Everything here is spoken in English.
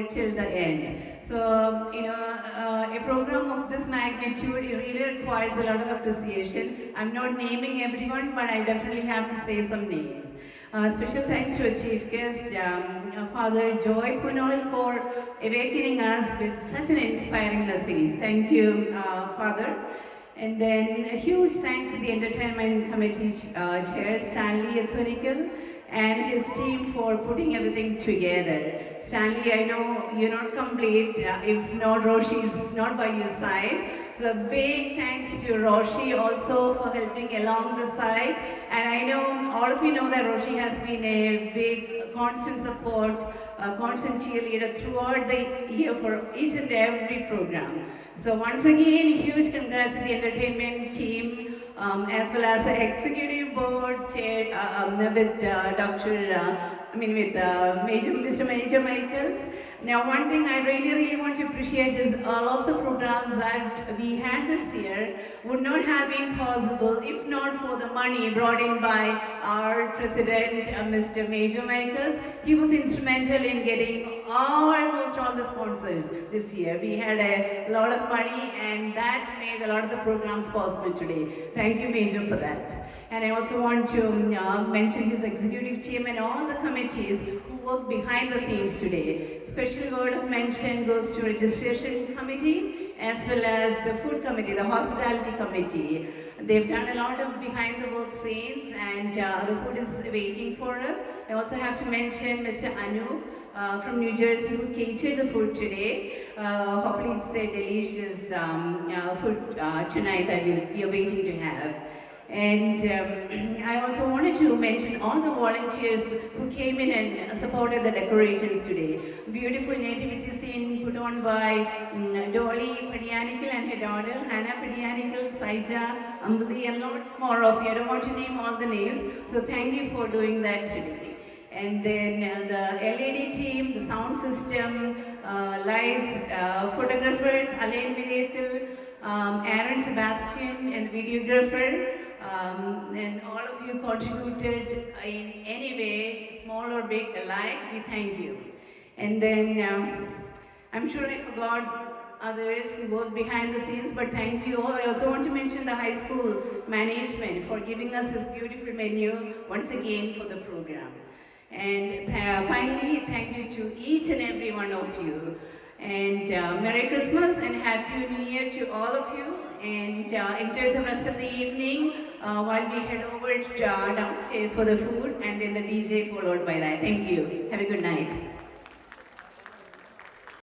it till the end. So, a program of this magnitude, it really requires a lot of appreciation. I'm not naming everyone, but I definitely have to say some names. Special thanks to our chief guest, Father Joy Kunal, for awakening us with such an inspiring message. Thank you, Father. And then a huge thanks to the Entertainment Committee Chair, Stanley Athonical, and his team for putting everything together. Stanley, I know you're not complete if not Roshi is not by your side. So big thanks to Roshi also for helping along the side. And I know all of you know that Roshi has been a big constant support, constant cheerleader throughout the year for each and every program. So once again, huge congrats to the entertainment team, as well as the executive board chaired with Mr. Major Michaels. Now, one thing I really want to appreciate is all of the programs that we had this year would not have been possible if not for the money brought in by our president, Mr. Major Michaels. He was instrumental in getting almost all the sponsors this year. We had a lot of money, and that made a lot of the programs possible today. Thank you, Major, for that. And I also want to mention his executive team and all the committees who work behind the scenes today. Special word of mention goes to registration committee as well as the food committee, the hospitality committee. They've done a lot of behind the work scenes, and the food is waiting for us. I also have to mention Mr. Anu from New Jersey who catered the food today. Hopefully it's a delicious food tonight that we are waiting to have. And I also wanted to mention all the volunteers who came in and supported the decorations today. Beautiful nativity scene put on by Dolly Padianical and her daughter, Hannah Padianical, Saija, Ambali, and lots more of you. I don't want to name all the names, so thank you for doing that today. And then the LED team, the sound system, lights, photographers, Alain Videtil, Aaron Sebastian, and the videographer. And all of you contributed in any way, small or big alike, we thank you. And then I'm sure I forgot others who worked behind the scenes, but thank you all. I also want to mention the high school management for giving us this beautiful menu once again for the program. And finally, thank you to each and every one of you. And Merry Christmas and Happy New Year to all of you. And enjoy the rest of the evening while we head over downstairs for the food, and then the DJ followed by that. Thank you. Have a good night.